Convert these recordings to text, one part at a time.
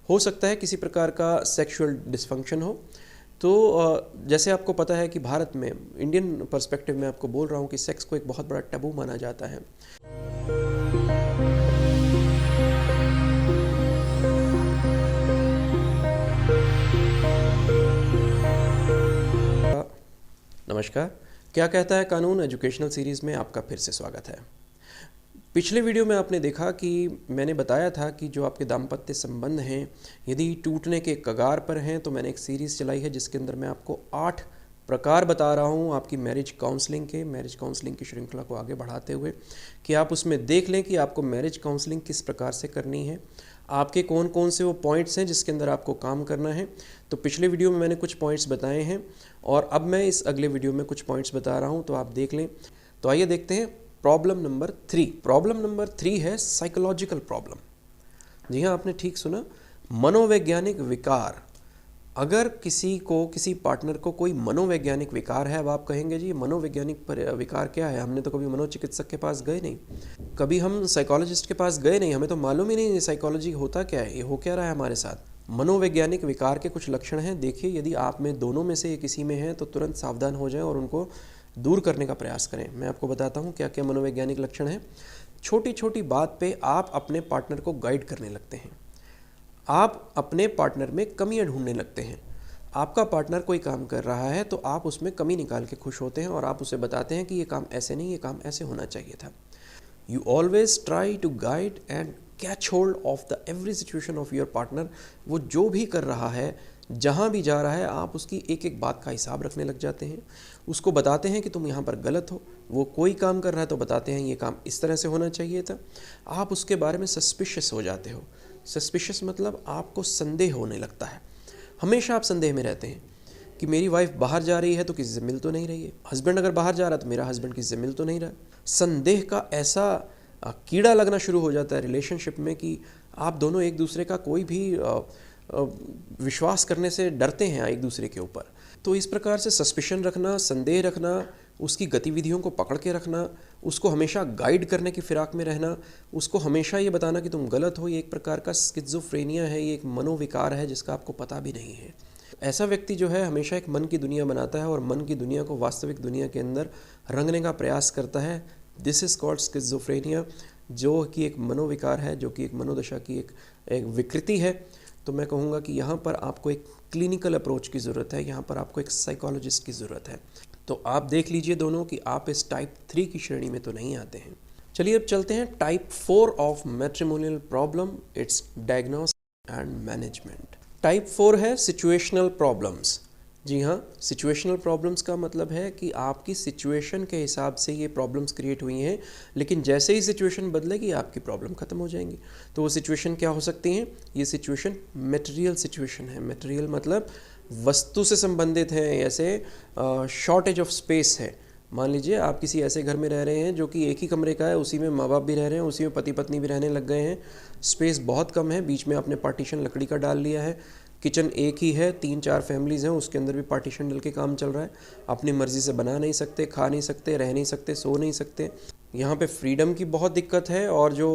हो सकता है किसी प्रकार का सेक्सुअल डिसफंक्शन हो। तो जैसे आपको पता है कि भारत में, इंडियन पर्सपेक्टिव में आपको बोल रहा हूँ कि सेक्स को एक बहुत बड़ा टैबू माना जाता है। नमस्कार, क्या कहता है कानून एजुकेशनल सीरीज़ में आपका फिर से स्वागत है। पिछले वीडियो में आपने देखा कि मैंने बताया था कि जो आपके दाम्पत्य संबंध हैं यदि टूटने के कगार पर हैं, तो मैंने एक सीरीज़ चलाई है जिसके अंदर मैं आपको 8 प्रकार बता रहा हूँ आपकी मैरिज काउंसलिंग की श्रृंखला को आगे बढ़ाते हुए, कि आप उसमें देख लें कि आपको मैरिज काउंसलिंग किस प्रकार से करनी है, आपके कौन कौन से वो पॉइंट्स हैं जिसके अंदर आपको काम करना है। तो पिछले वीडियो में मैंने कुछ पॉइंट्स बताए हैं और अब मैं इस अगले वीडियो में कुछ पॉइंट्स बता रहा हूँ, तो आप देख लें। तो आइए देखते हैं प्रॉब्लम नंबर 3। प्रॉब्लम नंबर 3 है साइकोलॉजिकल प्रॉब्लम। जी हाँ, आपने ठीक सुना, मनोवैज्ञानिक विकार। अगर किसी पार्टनर को कोई मनोवैज्ञानिक विकार है, अब आप कहेंगे जी मनोवैज्ञानिक विकार क्या है, हमने तो कभी मनोचिकित्सक के पास गए नहीं, कभी हम साइकोलॉजिस्ट के पास गए नहीं, हमें तो मालूम ही नहीं साइकोलॉजी होता क्या है, ये हो क्या रहा है हमारे साथ। मनोवैज्ञानिक विकार के कुछ लक्षण हैं। देखिए, यदि आप में दोनों में से किसी में है तो तुरंत सावधान हो जाएं और उनको दूर करने का प्रयास करें। मैं आपको बताता हूँ क्या क्या मनोवैज्ञानिक लक्षण हैं। छोटी छोटी बात पे आप अपने पार्टनर को गाइड करने लगते हैं, आप अपने पार्टनर में कमियां ढूंढने लगते हैं। आपका पार्टनर कोई काम कर रहा है तो आप उसमें कमी निकाल के खुश होते हैं और आप उसे बताते हैं कि ये काम ऐसे नहीं, ये काम ऐसे होना चाहिए था। You always try to guide and catch hold of the every situation of your partner. वो जो भी कर रहा है, जहाँ भी जा रहा है, आप उसकी एक एक बात का हिसाब रखने लग जाते हैं, उसको बताते हैं कि तुम यहाँ पर गलत हो। वो कोई काम कर रहा है तो बताते हैं ये काम इस तरह से होना चाहिए था। आप उसके बारे में सस्पिशियस हो जाते हो। सस्पिशियस मतलब आपको संदेह होने लगता है, हमेशा आप संदेह में रहते हैं कि मेरी वाइफ बाहर जा रही है तो किसी से मिल तो नहीं रही है, हस्बैंड अगर बाहर जा रहा है तो मेरा हस्बैंड किसी से मिल तो नहीं रहा। संदेह का ऐसा कीड़ा लगना शुरू हो जाता है रिलेशनशिप में कि आप दोनों एक दूसरे का कोई भी विश्वास करने से डरते हैं एक दूसरे के ऊपर। तो इस प्रकार से सस्पिशन रखना, संदेह रखना, उसकी गतिविधियों को पकड़ के रखना, उसको हमेशा गाइड करने की फिराक में रहना, उसको हमेशा ये बताना कि तुम गलत हो, ये एक प्रकार का स्किज़ोफ्रेनिया है, ये एक मनोविकार है जिसका आपको पता भी नहीं है। ऐसा व्यक्ति जो है हमेशा एक मन की दुनिया बनाता है और मन की दुनिया को वास्तविक दुनिया के अंदर रंगने का प्रयास करता है। दिस इज़ कॉल्ड स्किज़ोफ्रेनिया, जो कि एक मनोविकार है, जो कि एक मनोदशा की एक विकृति है। तो मैं कहूँगा कि यहाँ पर आपको एक क्लिनिकल अप्रोच की ज़रूरत है, यहाँ पर आपको एक साइकोलॉजिस्ट की ज़रूरत है। तो आप देख लीजिए दोनों कि आप इस टाइप 3 की श्रेणी में तो नहीं आते हैं। चलिए अब चलते हैं type 4 of matrimonial problem, it's diagnosis and management. Type 4 है सिचुएशनल प्रॉब्लम्स। जी हाँ, सिचुएशनल प्रॉब्लम्स का मतलब है कि आपकी सिचुएशन के हिसाब से ये प्रॉब्लम्स क्रिएट हुई हैं, लेकिन जैसे ही सिचुएशन बदलेगी आपकी प्रॉब्लम ख़त्म हो जाएंगी। तो वो सिचुएशन क्या हो सकती हैं? ये सिचुएशन मटेरियल सिचुएशन है। मटेरियल मतलब वस्तु से संबंधित है, ऐसे शॉर्टेज ऑफ स्पेस है। मान लीजिए आप किसी ऐसे घर में रह रहे हैं जो कि एक ही कमरे का है, उसी में माँ बाप भी रह रहे हैं, उसी में पति पत्नी भी रहने लग गए हैं, स्पेस बहुत कम है, बीच में आपने पार्टीशन लकड़ी का डाल लिया है, किचन एक ही है, 3-4 फैमिलीज़ हैं, उसके अंदर भी पार्टीशन डल के काम चल रहा है, अपनी मर्ज़ी से बना नहीं सकते, खा नहीं सकते, रह नहीं सकते, सो नहीं सकते। यहाँ पे फ्रीडम की बहुत दिक्कत है और जो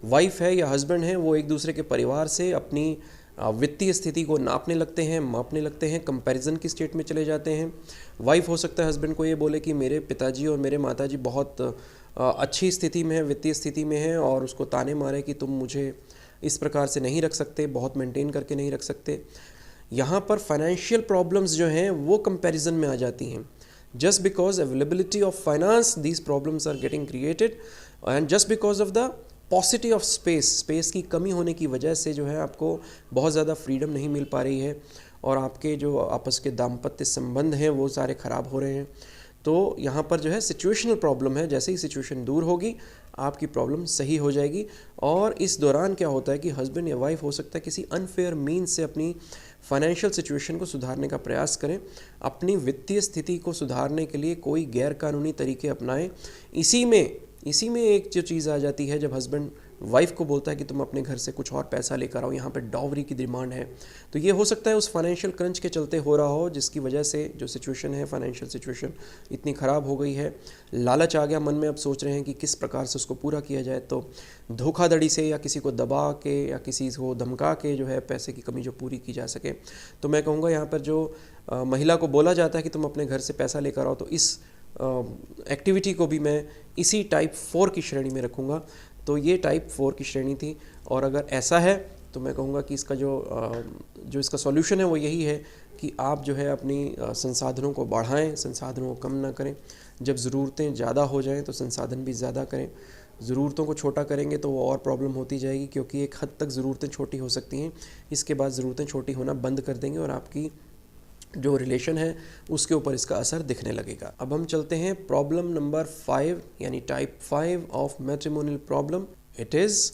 वाइफ है या हस्बैंड है वो एक दूसरे के परिवार से अपनी वित्तीय स्थिति को नापने लगते हैं, मापने लगते हैं, कंपैरिजन की स्टेट में चले जाते हैं। वाइफ हो सकता है हस्बैंड को ये बोले कि मेरे पिताजी और मेरे माताजी बहुत अच्छी स्थिति में है, वित्तीय स्थिति में है, और उसको ताने मारे कि तुम मुझे इस प्रकार से नहीं रख सकते, बहुत मेंटेन करके नहीं रख सकते। यहाँ पर फाइनेंशियल प्रॉब्लम्स जो हैं वो कंपैरिजन में आ जाती हैं। Just because availability of finance these problems are getting created, and just because of the paucity of space की कमी होने की वजह से जो है आपको बहुत ज़्यादा फ्रीडम नहीं मिल पा रही है और आपके जो आपस के दाम्पत्य संबंध हैं वो सारे ख़राब हो रहे हैं। तो यहाँ पर जो है सिचुएशनल प्रॉब्लम है, जैसे ही सिचुएशन दूर होगी आपकी प्रॉब्लम सही हो जाएगी। और इस दौरान क्या होता है कि हस्बैंड या वाइफ हो सकता है किसी अनफेयर मीन्स से अपनी फाइनेंशियल सिचुएशन को सुधारने का प्रयास करें, अपनी वित्तीय स्थिति को सुधारने के लिए कोई गैर कानूनी तरीके अपनाएं। इसी में एक जो चीज़ आ जाती है, जब हस्बैंड वाइफ को बोलता है कि तुम अपने घर से कुछ और पैसा लेकर आओ, यहाँ पे डॉवरी की डिमांड है। तो ये हो सकता है उस फाइनेंशियल क्रंच के चलते हो रहा हो, जिसकी वजह से जो सिचुएशन है, फाइनेंशियल सिचुएशन इतनी ख़राब हो गई है, लालच आ गया मन में, अब सोच रहे हैं कि किस प्रकार से उसको पूरा किया जाए। तो धोखाधड़ी से या किसी को दबा के या किसी को धमका के जो है पैसे की कमी जो पूरी की जा सके। तो मैं कहूँगा यहाँ पर जो महिला को बोला जाता है कि तुम अपने घर से पैसा लेकर आओ, तो इस एक्टिविटी को भी मैं इसी टाइप 4 की श्रेणी में रखूँगा। तो ये टाइप 4 की श्रेणी थी। और अगर ऐसा है तो मैं कहूँगा कि इसका जो इसका सॉल्यूशन है वो यही है कि आप जो है अपनी संसाधनों को बढ़ाएं, संसाधनों को कम ना करें। जब ज़रूरतें ज़्यादा हो जाएं तो संसाधन भी ज़्यादा करें। ज़रूरतों को छोटा करेंगे तो वो और प्रॉब्लम होती जाएगी, क्योंकि एक हद तक ज़रूरतें छोटी हो सकती हैं, इसके बाद ज़रूरतें छोटी होना बंद कर देंगे और आपकी जो रिलेशन है उसके ऊपर इसका असर दिखने लगेगा। अब हम चलते हैं प्रॉब्लम नंबर 5 यानी type 5 of matrimonial problem. It is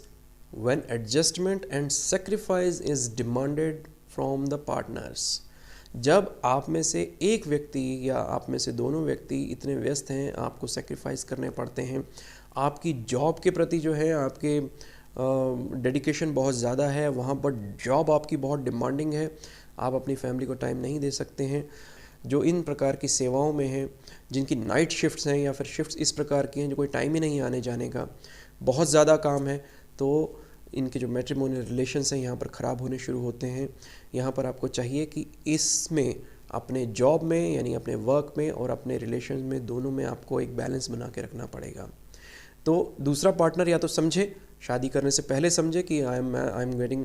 when adjustment and sacrifice is demanded from the partners. जब आप में से एक व्यक्ति या आप में से दोनों व्यक्ति इतने व्यस्त हैं, आपको सेक्रीफाइस करने पड़ते हैं, आपकी जॉब के प्रति जो है आपके डेडिकेशन बहुत ज़्यादा है, वहाँ पर जॉब आपकी बहुत डिमांडिंग है, आप अपनी फैमिली को टाइम नहीं दे सकते हैं, जो इन प्रकार की सेवाओं में हैं, जिनकी नाइट शिफ्ट्स हैं या फिर शिफ्ट्स इस प्रकार की हैं जो कोई टाइम ही नहीं आने जाने का, बहुत ज़्यादा काम है, तो इनके जो मैट्रिमोनियल रिलेशंस हैं यहाँ पर ख़राब होने शुरू होते हैं। यहाँ पर आपको चाहिए कि इसमें अपने जॉब में यानी अपने वर्क में और अपने रिलेशन में, दोनों में आपको एक बैलेंस बना के रखना पड़ेगा। तो दूसरा पार्टनर या तो समझे, शादी करने से पहले समझे कि I am getting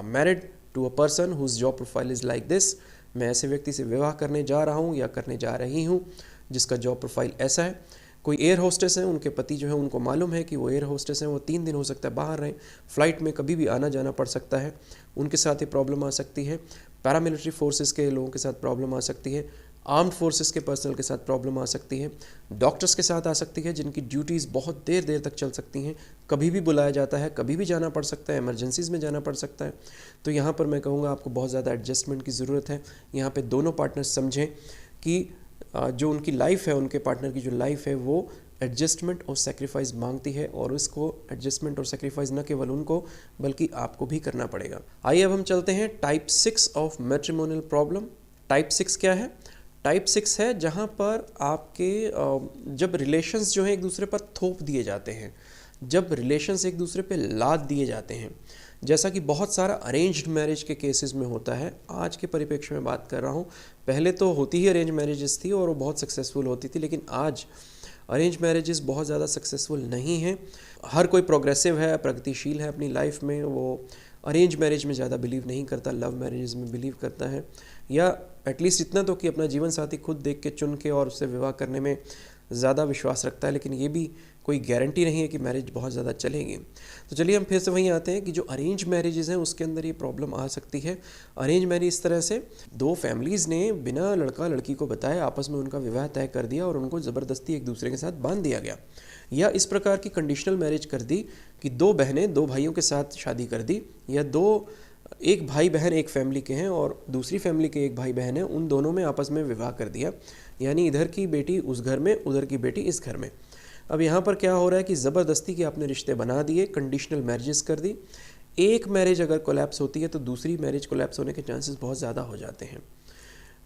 married to a person whose job profile is like this. मैं ऐसे व्यक्ति से विवाह करने जा रहा हूँ या करने जा रही हूँ जिसका जॉब प्रोफाइल ऐसा है। कोई एयर होस्टेस हैं, उनके पति जो है उनको मालूम है कि वो एयर होस्टेस हैं, वो 3 दिन हो सकता है बाहर रहें, फ़्लाइट में कभी भी आना जाना पड़ सकता है, उनके साथ ये प्रॉब्लम आ सकती है। पैरामिलिट्री फोर्सेस के लोगों के साथ प्रॉब्लम आ सकती है, आर्म्ड फोर्सेस के पर्सनल के साथ प्रॉब्लम आ सकती है, डॉक्टर्स के साथ आ सकती है जिनकी ड्यूटीज़ बहुत देर देर तक चल सकती हैं, कभी भी बुलाया जाता है, कभी भी जाना पड़ सकता है, इमरजेंसीज़ में जाना पड़ सकता है। तो यहाँ पर मैं कहूँगा आपको बहुत ज़्यादा एडजस्टमेंट की ज़रूरत है। यहाँ पे दोनों पार्टनर्स समझें कि जो उनकी लाइफ है, उनके पार्टनर की जो लाइफ है वो एडजस्टमेंट और सेक्रीफाइस मांगती है, और उसको एडजस्टमेंट और सेक्रीफाइस न केवल उनको बल्कि आपको भी करना पड़ेगा। आइए अब हम चलते हैं type 6 of matrimonial problem. Type 6 क्या है? टाइप 6 है जहाँ पर आपके जब रिलेशंस जो हैं एक दूसरे पर थोप दिए जाते हैं, जब रिलेशंस एक दूसरे पे लाद दिए जाते हैं, जैसा कि बहुत सारा अरेंज्ड मैरिज के केसेस में होता है। आज के परिप्रेक्ष्य में बात कर रहा हूँ, पहले तो होती ही अरेंज मैरिजेस थी और वो बहुत सक्सेसफुल होती थी, लेकिन आज अरेंज मैरिजेस बहुत ज़्यादा सक्सेसफुल नहीं हैं। हर कोई प्रोग्रेसिव है, प्रगतिशील है अपनी लाइफ में, वो अरेंज मैरिज में ज़्यादा बिलीव नहीं करता, लव मैरिजेस में बिलीव करता है, या एटलीस्ट इतना तो कि अपना जीवन साथी खुद देख के चुन के और उससे विवाह करने में ज़्यादा विश्वास रखता है। लेकिन ये भी कोई गारंटी नहीं है कि मैरिज बहुत ज़्यादा चलेगी। तो चलिए हम फिर से वहीं आते हैं कि जो अरेंज मैरिजेज़ हैं उसके अंदर ये प्रॉब्लम आ सकती है। अरेंज मैरिज इस तरह से दो फैमिलीज़ ने बिना लड़का लड़की को बताए आपस में उनका विवाह तय कर दिया और उनको ज़बरदस्ती एक दूसरे के साथ बांध दिया गया, या इस प्रकार की कंडीशनल मैरिज कर दी कि दो बहनें दो भाइयों के साथ शादी कर दी, या एक भाई बहन एक फैमिली के हैं और दूसरी फैमिली के एक भाई बहन हैं, उन दोनों में आपस में विवाह कर दिया, यानी इधर की बेटी उस घर में, उधर की बेटी इस घर में। अब यहाँ पर क्या हो रहा है कि ज़बरदस्ती के आपने रिश्ते बना दिए, कंडीशनल मैरिजेस कर दी। एक मैरिज अगर कोलैप्स होती है तो दूसरी मैरिज कोलैप्स होने के चांसेस बहुत ज़्यादा हो जाते हैं।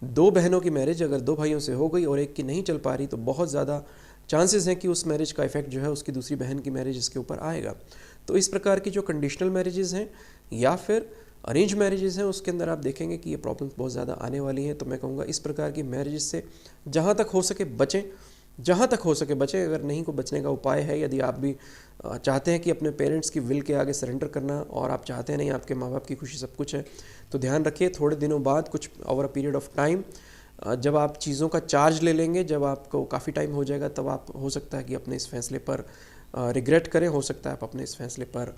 दो बहनों की मैरिज अगर दो भाइयों से हो गई और एक की नहीं चल पा रही तो बहुत ज़्यादा चांसेस हैं कि उस मैरिज का इफेक्ट जो है उसकी दूसरी बहन की मैरिज इसके ऊपर आएगा। तो इस प्रकार की जो कंडीशनल मैरिजेस हैं या फिर अरेंज मैरिजेस हैं उसके अंदर आप देखेंगे कि ये प्रॉब्लम्स बहुत ज़्यादा आने वाली हैं। तो मैं कहूँगा इस प्रकार की मैरिजेस से जहाँ तक हो सके बचें, जहाँ तक हो सके बचें। अगर नहीं को बचने का उपाय है, यदि आप भी चाहते हैं कि अपने पेरेंट्स की विल के आगे सरेंडर करना और आप चाहते हैं नहीं आपके माँ बाप की खुशी सब कुछ है, तो ध्यान रखिए थोड़े दिनों बाद, कुछ over a period of time, जब आप चीज़ों का चार्ज ले लेंगे, जब आपको काफ़ी टाइम हो जाएगा, तब आप हो सकता है कि अपने इस फैसले पर रिग्रेट करें, हो सकता है आप अपने इस फैसले पर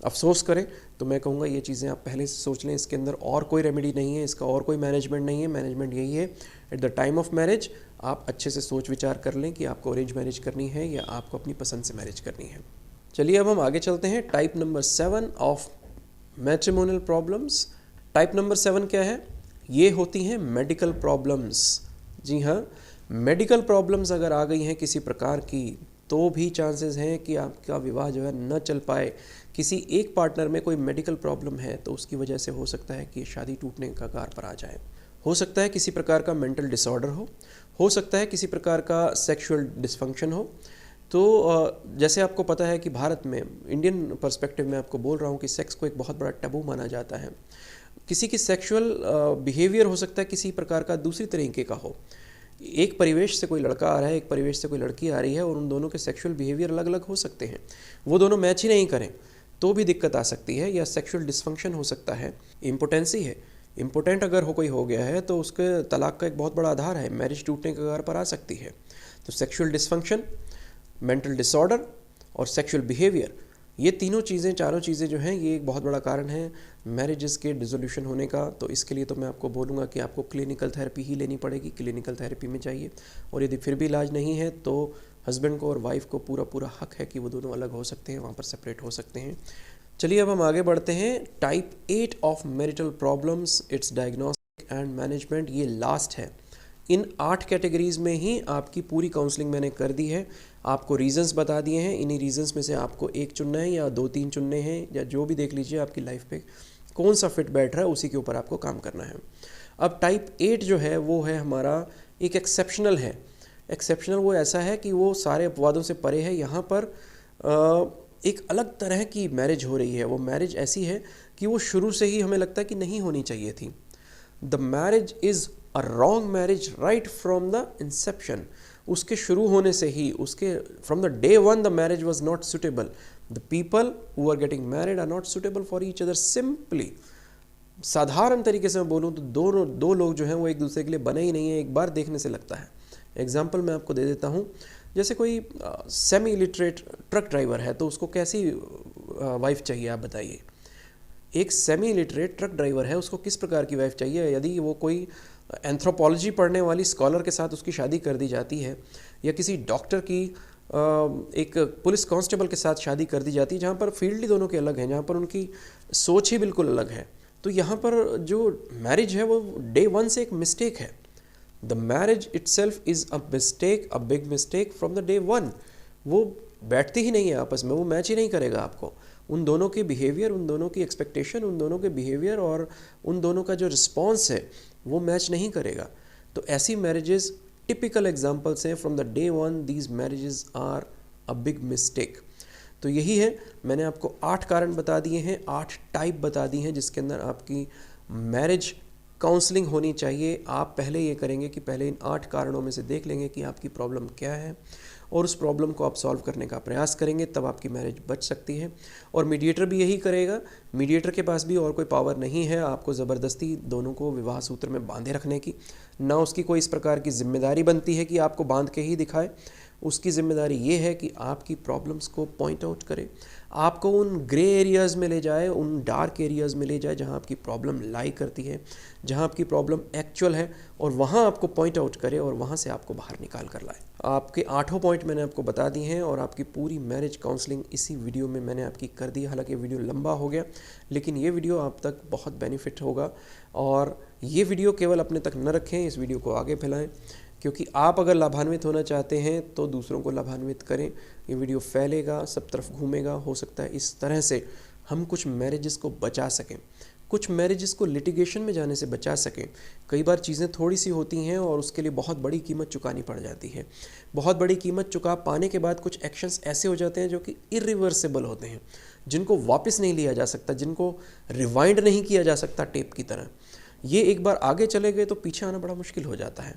अफसोस करें। तो मैं कहूँगा ये चीज़ें आप पहले से सोच लें, इसके अंदर और कोई रेमेडी नहीं है, इसका और कोई मैनेजमेंट नहीं है। मैनेजमेंट यही है, at the time of marriage आप अच्छे से सोच विचार कर लें कि आपको अरेंज मैरिज करनी है या आपको अपनी पसंद से मैरिज करनी है। चलिए अब हम आगे चलते हैं type number 7 of matrimonial problems. Type number 7 क्या है? ये होती हैं मेडिकल प्रॉब्लम्स। जी हाँ, मेडिकल प्रॉब्लम्स अगर आ गई हैं किसी प्रकार की तो भी चांसेस हैं कि आपका विवाह जो है न चल पाए, किसी एक पार्टनर में कोई मेडिकल प्रॉब्लम है तो उसकी वजह से हो सकता है कि शादी टूटने का कगार पर आ जाए। हो सकता है किसी प्रकार का मेंटल डिसऑर्डर हो सकता है किसी प्रकार का सेक्सुअल डिसफंक्शन हो। तो जैसे आपको पता है कि भारत में, इंडियन पर्सपेक्टिव में आपको बोल रहा हूँ कि सेक्स को एक बहुत बड़ा टैबू माना जाता है। किसी की सेक्सुअल बिहेवियर हो सकता है किसी प्रकार का दूसरी तरीके का हो। एक परिवेश से कोई लड़का आ रहा है, एक परिवेश से कोई लड़की आ रही है और उन दोनों के सेक्सुअल बिहेवियर अलग अलग हो सकते हैं। वो दोनों मैच ही नहीं करें तो भी दिक्कत आ सकती है, या सेक्सुअल डिसफंक्शन हो सकता है। इम्पोटेंसी है, इम्पोटेंट अगर कोई हो गया है तो उसके तलाक का एक बहुत बड़ा आधार है, मैरिज टूटने के कगार पर आ सकती है। तो सेक्सुअल डिसफंक्शन, मेंटल डिसऑर्डर और सेक्सुअल बिहेवियर, ये तीनों चीज़ें, चारों चीज़ें जो हैं, ये एक बहुत बड़ा कारण है मैरिजेस के डिसोल्यूशन होने का। तो इसके लिए तो मैं आपको बोलूँगा कि आपको क्लिनिकल थेरेपी ही लेनी पड़ेगी, क्लिनिकल थेरेपी में जाइए। और यदि फिर भी इलाज नहीं है तो हस्बैंड को और वाइफ को पूरा पूरा हक है कि वो दोनों अलग हो सकते हैं, वहाँ पर सेपरेट हो सकते हैं। चलिए अब हम आगे बढ़ते हैं। Type 8 of marital problems, it's diagnostic and management, ये लास्ट है। इन 8 कैटेगरीज़ में ही आपकी पूरी काउंसलिंग मैंने कर दी है, आपको रीजंस बता दिए हैं। इन्हीं रीजंस में से आपको एक चुनना है या 2-3 चुनने हैं, या जो भी देख लीजिए आपकी लाइफ पे कौन सा फिट बैठ रहा है, उसी के ऊपर आपको काम करना है। अब टाइप 8 जो है वो है हमारा एक एक्सेप्शनल है। एक्सेप्शनल वो ऐसा है कि वो सारे अपवादों से परे है। यहाँ पर एक अलग तरह की मैरिज हो रही है। वो मैरिज ऐसी है कि वो शुरू से ही हमें लगता है कि नहीं होनी चाहिए थी। The marriage is a wrong marriage right from the inception. उसके शुरू होने से ही, उसके from the day one the marriage was not suitable. The people who are getting married are not suitable for each other. Simply, साधारण तरीके से मैं बोलूँ तो दो लोग जो हैं वो एक दूसरे के लिए बने ही नहीं है, एक बार देखने से लगता है। एग्जाम्पल मैं आपको दे देता हूँ। जैसे कोई सेमी इलिटरेट ट्रक ड्राइवर है तो उसको कैसी वाइफ चाहिए, आप बताइए। एक सेमी इलिटरेट ट्रक ड्राइवर है, उसको किस प्रकार की वाइफ चाहिए? यदि वो कोई एंथ्रोपोलॉजी पढ़ने वाली स्कॉलर के साथ उसकी शादी कर दी जाती है, या किसी डॉक्टर की एक पुलिस कांस्टेबल के साथ शादी कर दी जाती है, जहाँ पर फील्ड ही दोनों के अलग हैं, जहाँ पर उनकी सोच ही बिल्कुल अलग है, तो यहाँ पर जो मैरिज है वो डे वन से एक मिस्टेक है। The marriage itself is a mistake, a big mistake from the day one. वो बैठती ही नहीं है आपस में, वो मैच ही नहीं करेगा आपको। उन दोनों के बिहेवियर, उन दोनों की एक्सपेक्टेशन, उन दोनों के बिहेवियर और उन दोनों का जो रिस्पॉन्स है वो मैच नहीं करेगा। तो ऐसी मैरिजेस टिपिकल एग्जांपल्स हैं from the day one, these marriages are a big mistake. तो यही है, मैंने आपको 8 कारण बता दिए हैं, 8 टाइप बता दी हैं जिसके अंदर आपकी मैरिज काउंसलिंग होनी चाहिए। आप पहले ये करेंगे कि पहले इन 8 कारणों में से देख लेंगे कि आपकी प्रॉब्लम क्या है और उस प्रॉब्लम को आप सॉल्व करने का प्रयास करेंगे, तब आपकी मैरिज बच सकती है। और मीडिएटर भी यही करेगा। मीडिएटर के पास भी और कोई पावर नहीं है आपको ज़बरदस्ती दोनों को विवाह सूत्र में बांधे रखने की, ना उसकी कोई इस प्रकार की जिम्मेदारी बनती है कि आपको बांध के ही दिखाए। उसकी ज़िम्मेदारी ये है कि आपकी प्रॉब्लम्स को पॉइंट आउट करे, आपको उन ग्रे एरियाज़ में ले जाए, उन डार्क एरियाज़ में ले जाए जहाँ आपकी प्रॉब्लम लाई करती है, जहाँ आपकी प्रॉब्लम एक्चुअल है, और वहाँ आपको पॉइंट आउट करे और वहाँ से आपको बाहर निकाल कर लाए। आपके 8 पॉइंट मैंने आपको बता दिए हैं और आपकी पूरी मैरिज काउंसलिंग इसी वीडियो में मैंने आपकी कर दी। हालांकि वीडियो लंबा हो गया, लेकिन ये वीडियो आप तक बहुत बेनिफिट होगा। और ये वीडियो केवल अपने तक न रखें, इस वीडियो को आगे फैलाएं, क्योंकि आप अगर लाभान्वित होना चाहते हैं तो दूसरों को लाभान्वित करें। ये वीडियो फैलेगा, सब तरफ घूमेगा। हो सकता है इस तरह से हम कुछ मैरिजेस को बचा सकें, कुछ मैरिजेस को लिटिगेशन में जाने से बचा सकें। कई बार चीज़ें थोड़ी सी होती हैं और उसके लिए बहुत बड़ी कीमत चुकानी पड़ जाती है। बहुत बड़ी कीमत चुका पाने के बाद कुछ एक्शंस ऐसे हो जाते हैं जो कि इरिवर्सिबल होते हैं, जिनको वापस नहीं लिया जा सकता, जिनको रिवाइंड नहीं किया जा सकता टेप की तरह। ये एक बार आगे चले गए तो पीछे आना बड़ा मुश्किल हो जाता है।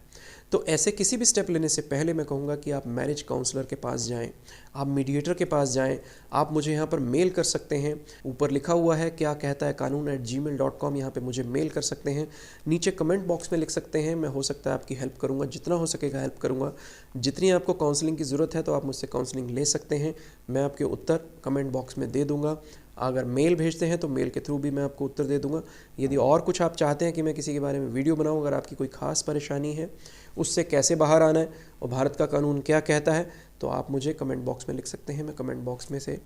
तो ऐसे किसी भी स्टेप लेने से पहले मैं कहूँगा कि आप मैरिज काउंसलर के पास जाएं, आप मीडिएटर के पास जाएं। आप मुझे यहाँ पर मेल कर सकते हैं, ऊपर लिखा हुआ है क्या कहता है कानून@gmail.com, यहाँ पे मुझे मेल कर सकते हैं। नीचे कमेंट बॉक्स में लिख सकते हैं, मैं हो सकता है आपकी हेल्प करूँगा, जितना हो सकेगा हेल्प करूँगा। जितनी आपको काउंसलिंग की ज़रूरत है तो आप मुझसे काउंसलिंग ले सकते हैं, मैं आपके उत्तर कमेंट बॉक्स में दे दूँगा। अगर मेल भेजते हैं तो मेल के थ्रू भी मैं आपको उत्तर दे दूंगा। यदि और कुछ आप चाहते हैं कि मैं किसी के बारे में वीडियो बनाऊं, अगर आपकी कोई ख़ास परेशानी है, उससे कैसे बाहर आना है और भारत का कानून क्या कहता है, तो आप मुझे कमेंट बॉक्स में लिख सकते हैं। मैं कमेंट बॉक्स में से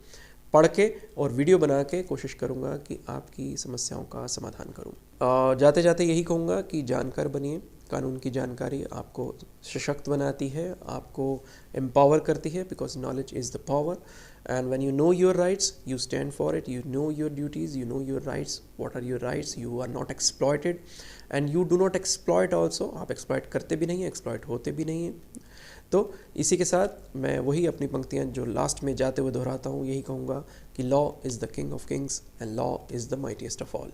पढ़ के और वीडियो बना के कोशिश करूँगा कि आपकी समस्याओं का समाधान करूँ। जाते जाते यही कहूँगा कि जानकार बनिए, कानून की जानकारी आपको सशक्त बनाती है, आपको एम्पावर करती है, because knowledge is the power. And when you know your rights, you stand for it, you know your duties, you know your rights, what are your rights, you are not exploited and you do not exploit also. आप exploit करते भी नहीं हैं, exploit होते भी नहीं हैं. तो इसी के साथ मैं वही अपनी पंक्तियाँ जो लास्ट में जाते हुए दोहराता हूँ, यही कहूँगा कि law is the king of Kings and law is the mightiest of all.